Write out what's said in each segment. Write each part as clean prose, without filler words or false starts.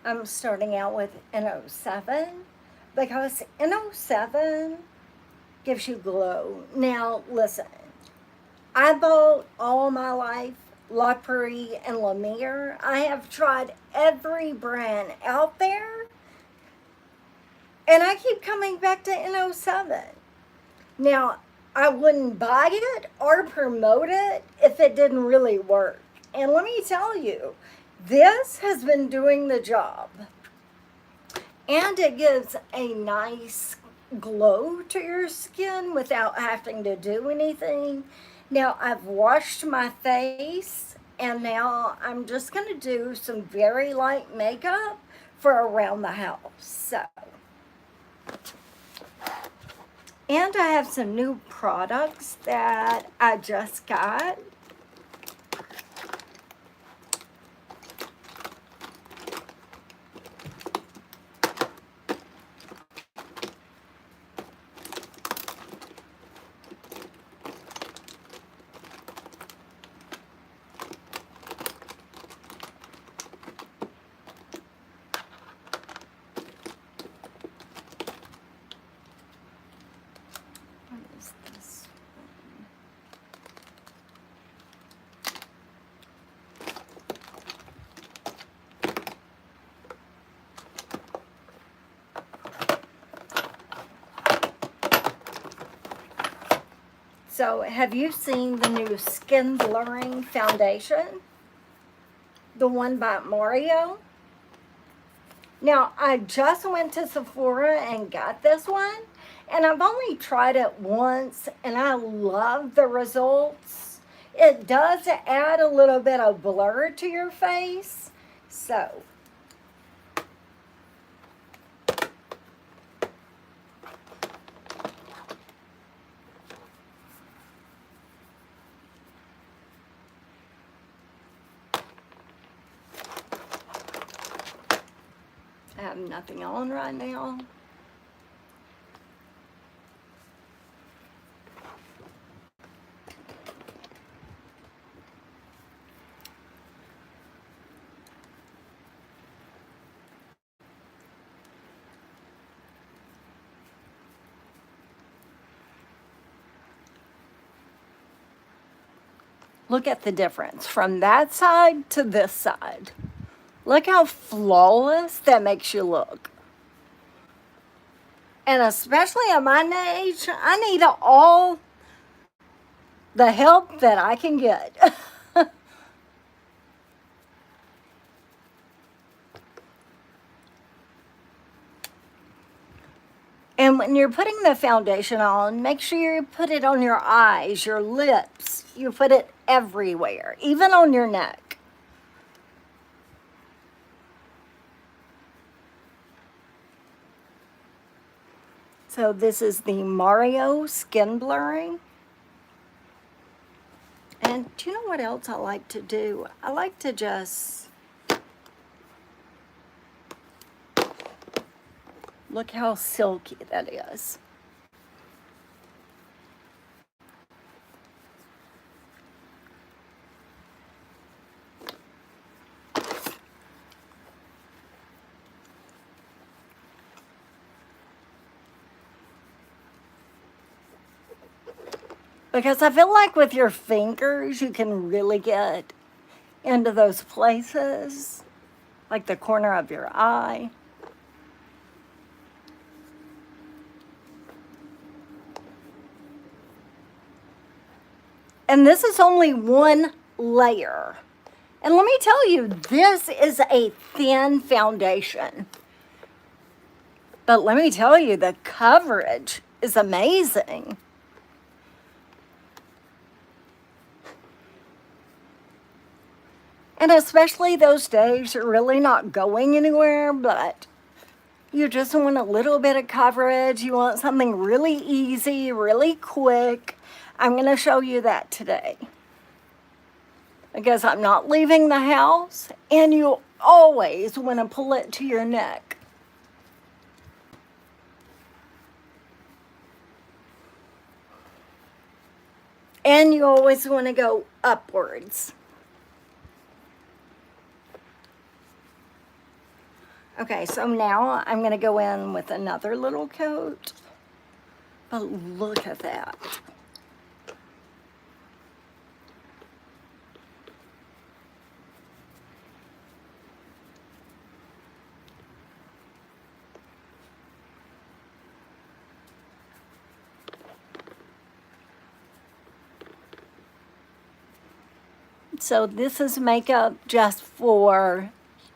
I'm starting out with N07 because N07 gives you glow. Now, listen, I bought all my life La Prairie and La Mer. I have tried every brand out there, and I keep coming back to N07. Now, I wouldn't buy it or promote it if it didn't really work. And let me tell you, this has been doing the job. And it gives a nice glow to your skin without having to do anything. Now, I've washed my face, and now I'm just going to do some very light makeup for around the house. So, and I have some new products that I just got. What is this? So, have you seen the new skin blurring foundation? The one by Mario? Now, I just went to Sephora and got this one, and I've only tried it once, and I love the results. It does add a little bit of blur to your face, so I have nothing on right now. Look at the difference from that side to this side. Look how flawless that makes you look. And especially at my age, I need all the help that I can get. And when you're putting the foundation on, make sure you put it on your eyes, your lips. You put it everywhere, even on your neck. So this is the Mario Skin Blurring. And do you know what else I like to do? I like to just look how silky that is. Because I feel like with your fingers, you can really get into those places, like the corner of your eye. And this is only one layer. And let me tell you, this is a thin foundation. But let me tell you, the coverage is amazing. And especially those days you're really not going anywhere, but you just want a little bit of coverage. You want something really easy, really quick. I'm going to show you that today. Because I'm not leaving the house, and you always want to pull it to your neck. And you always want to go upwards. Okay, so now I'm going to go in with another little coat. But look at that. So this is makeup just for,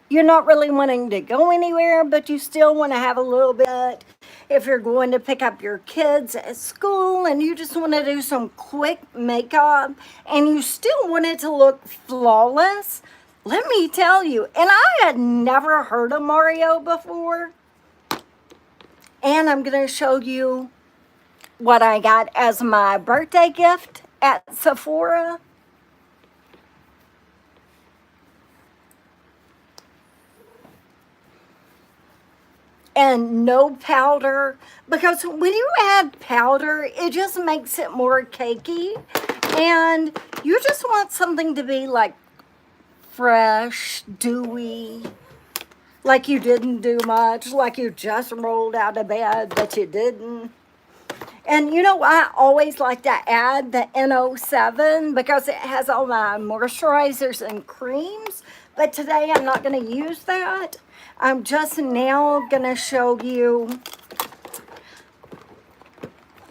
you're not really wanting to go anywhere, but you still want to have a little bit. If you're going to pick up your kids at school and you just want to do some quick makeup and you still want it to look flawless, let me tell you, and I had never heard of Mario before, and I'm going to show you what I got as my birthday gift at Sephora. And no powder, because when you add powder, it just makes it more cakey, and you just want something to be like fresh, dewy, like you didn't do much, like you just rolled out of bed, but you didn't. And you know, I always like to add the N07 because it has all my moisturizers and creams. But today I'm not going to use that. I'm just now going to show you,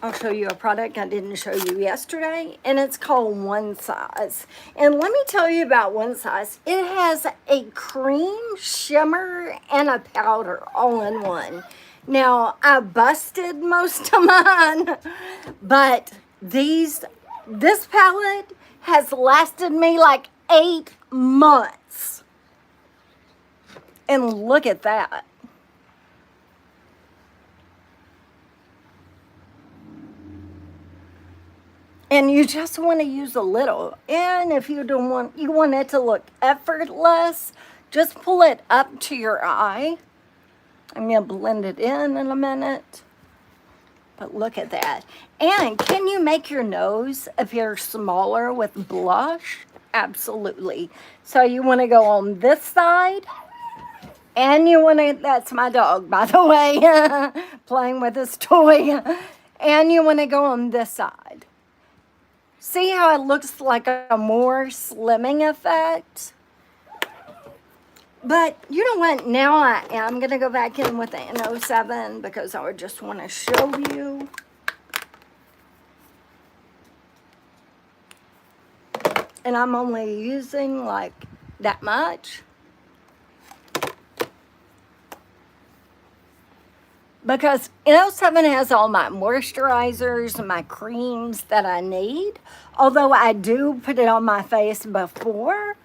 I'll show you a product I didn't show you yesterday, and it's called One Size. And let me tell you about One Size. It has a cream, shimmer, and a powder all in one. Now, I busted most of mine, but this palette has lasted me like 8 months. And look at that. And you just want to use a little. And if you want it to look effortless, just pull it up to your eye. I'm going to blend it in a minute. But look at that. And can you make your nose appear smaller with blush? Absolutely. So you want to go on this side. And you want to, that's my dog, by the way, playing with his toy. And you want to go on this side. See how it looks like a more slimming effect? But you know what? Now I am going to go back in with the N07 because I would just want to show you. And I'm only using like that much. Because N07 has all my moisturizers and my creams that I need. Although I do put it on my face before.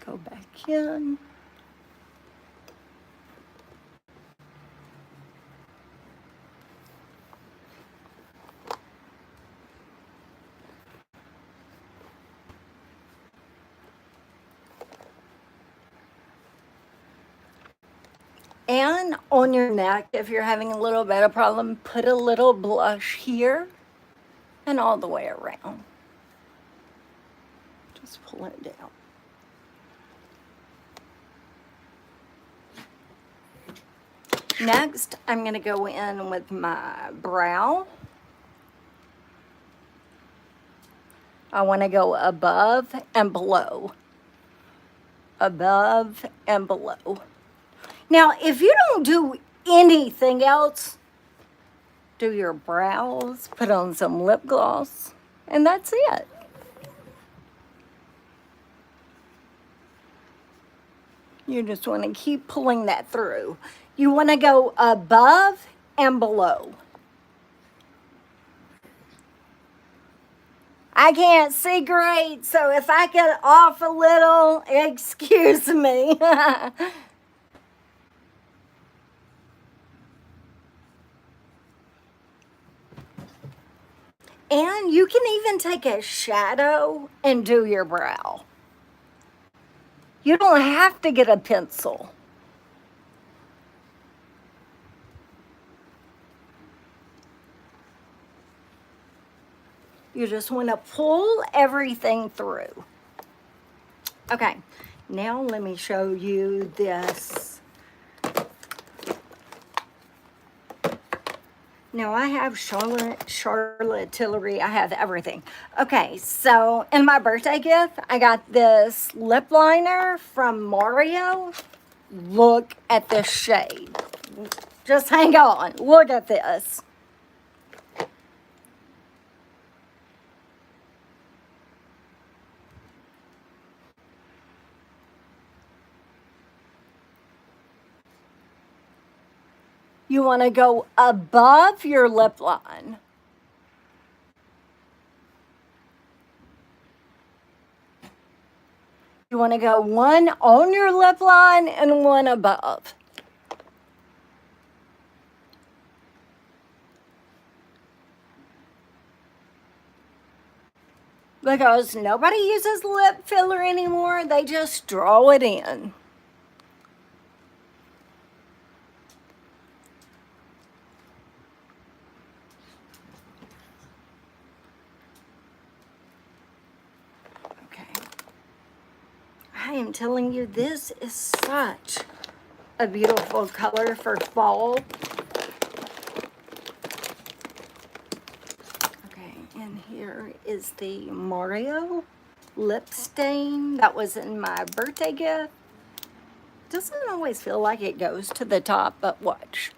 Go back in. And on your neck, if you're having a little bit of problem, put a little blush here and all the way around. Just pull it down. Next, I'm going to go in with my brow. I want to go above and below. Above and below. Now, if you don't do anything else, do your brows, put on some lip gloss, and that's it. You just want to keep pulling that through. You want to go above and below. I can't see great, so if I get off a little, excuse me. And you can even take a shadow and do your brow. You don't have to get a pencil. You just want to pull everything through. Okay, now let me show you this. Now I have Charlotte Tilbury. I have everything. Okay, so in my birthday gift, I got this lip liner from Mario. Look at this shade. Just hang on. Look at this. You want to go above your lip line. You want to go one on your lip line and one above. Because nobody uses lip filler anymore, they just draw it in. I am telling you, this is such a beautiful color for fall. Okay, and here is the Mario lip stain that was in my birthday gift. Doesn't always feel like it goes to the top, but watch.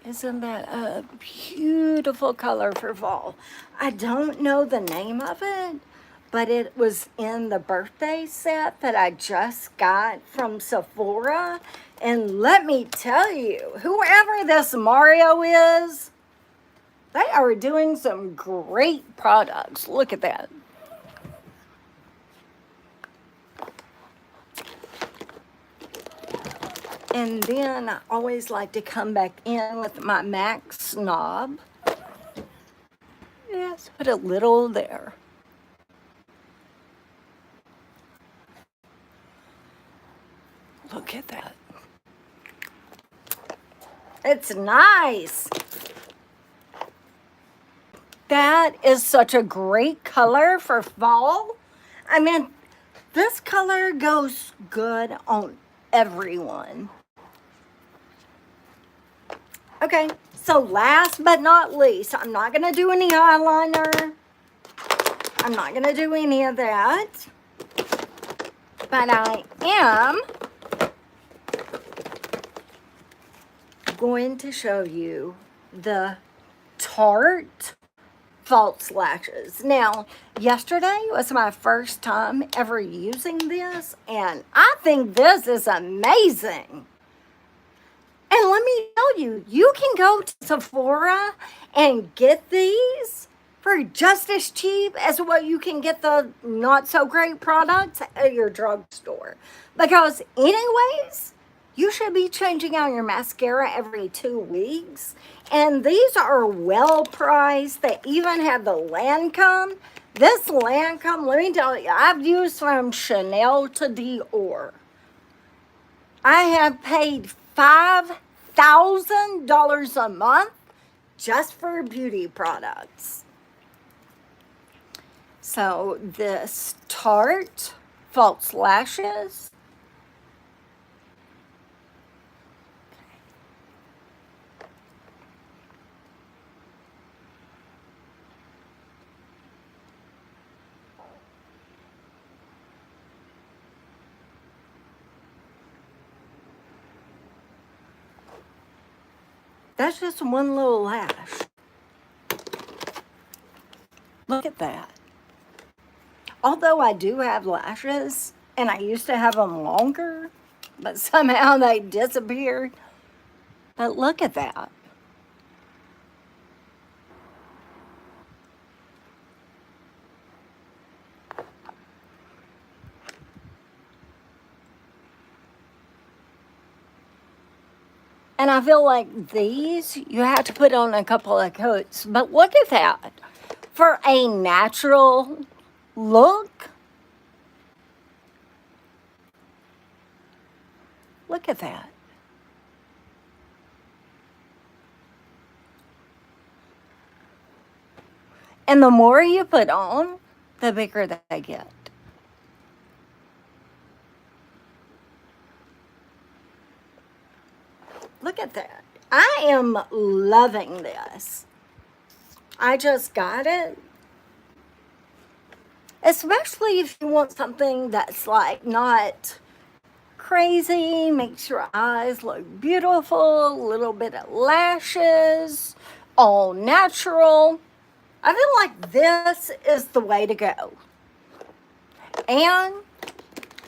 Isn't that a beautiful color for fall? I don't know the name of it, but it was in the birthday set that I just got from Sephora. And let me tell you, whoever this Mario is, they are doing some great products. Look at that. And then I always like to come back in with my MAC Snob. Yes, put a little there. Look at that. It's nice. That is such a great color for fall. I mean, this color goes good on everyone. Okay, so last but not least, I'm not going to do any eyeliner. I'm not going to do any of that. But I am going to show you the Tarte false lashes. Now, yesterday was my first time ever using this, and I think this is amazing. And let me tell you, you can go to Sephora and get these for just as cheap as what you can get the not so great products at your drugstore. Because anyways, you should be changing out your mascara every 2 weeks. And these are well priced. They even have the Lancome. This Lancome, let me tell you, I've used from Chanel to Dior. I have paid $5,000 a month just for beauty products. So this Tarte false lashes. That's just one little lash. Look at that. Although I do have lashes, And I used to have them longer, but somehow they disappeared. But look at that. And I feel like these, you have to put on a couple of coats. But look at that. For a natural look, look at that. And the more you put on, the bigger they get. Look at that. I am loving this. I just got it. Especially if you want something that's like not crazy, makes your eyes look beautiful, a little bit of lashes, all natural. I feel like this is the way to go. And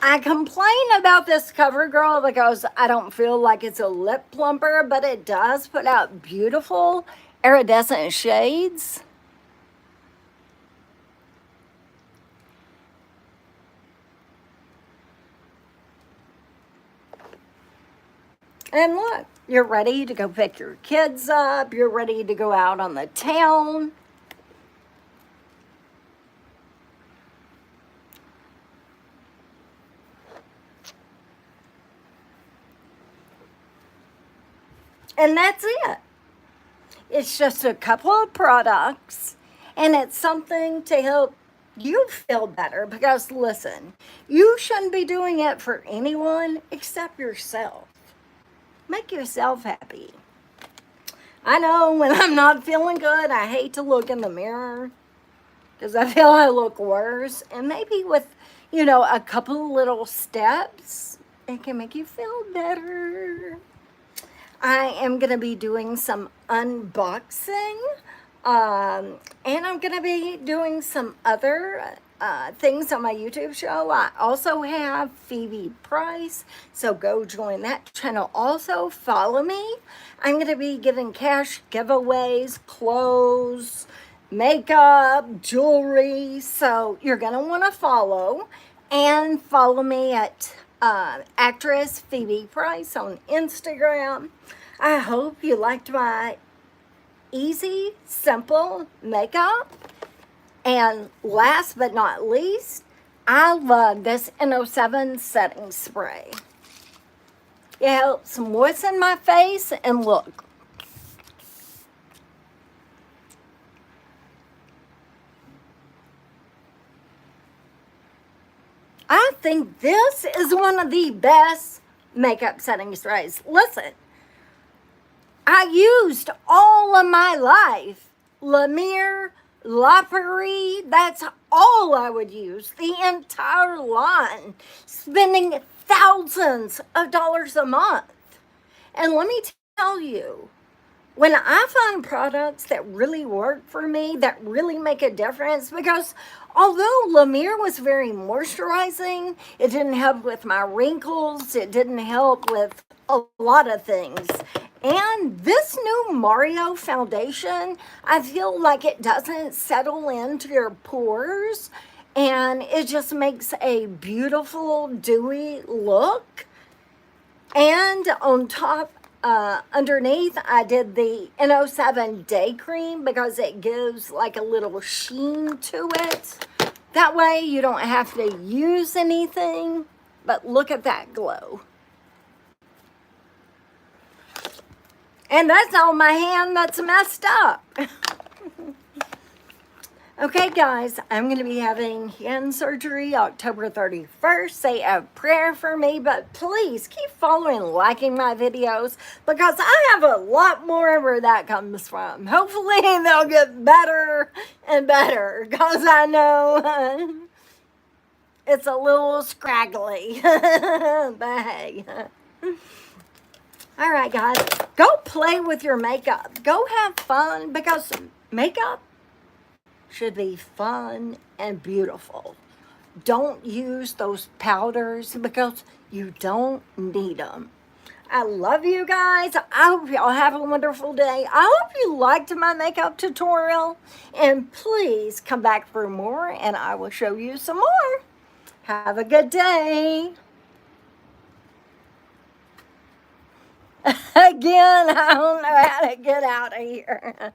I complain about this CoverGirl because I don't feel like it's a lip plumper, but it does put out beautiful iridescent shades. And look, you're ready to go pick your kids up. You're ready to go out on the town. And that's it. It's just a couple of products, and it's something to help you feel better. Because listen, you shouldn't be doing it for anyone except yourself. Make yourself happy. I know when I'm not feeling good, I hate to look in the mirror because I feel I look worse. And maybe with, a couple little steps, it can make you feel better. I am going to be doing some unboxing, and I'm going to be doing some other things on my YouTube show. I also have Phoebe Price, so go join that channel. Also, follow me. I'm going to be giving cash giveaways, clothes, makeup, jewelry, so you're going to want to follow. And follow me at actress Phoebe Price on Instagram. I hope you liked my easy, simple makeup. And last but not least, I love this N07 setting spray. It helps moisten my face, and look. I think this is one of the best makeup setting sprays. Listen, I used all of my life La Mer, La Prairie. That's all I would use. The entire line. Spending thousands of dollars a month. And let me tell you, when I find products that really work for me, that really make a difference, because although La Mer was very moisturizing, it didn't help with my wrinkles, it didn't help with a lot of things. And this new Mario foundation, I feel like it doesn't settle into your pores, and it just makes a beautiful, dewy look. And on top, underneath, I did the N07 Day Cream because it gives like a little sheen to it. That way you don't have to use anything, but look at that glow. And that's on my hand that's messed up. Okay, guys, I'm going to be having hand surgery October 31st. Say a prayer for me, but please keep following and liking my videos because I have a lot more where that comes from. Hopefully, they'll get better and better because I know it's a little scraggly. But hey. All right, guys, go play with your makeup. Go have fun because makeup should be fun and beautiful. Don't use those powders because you don't need them. I love you guys. I hope y'all have a wonderful day. I hope you liked my makeup tutorial. And please come back for more and I will show you some more. Have a good day. Again, I don't know how to get out of here.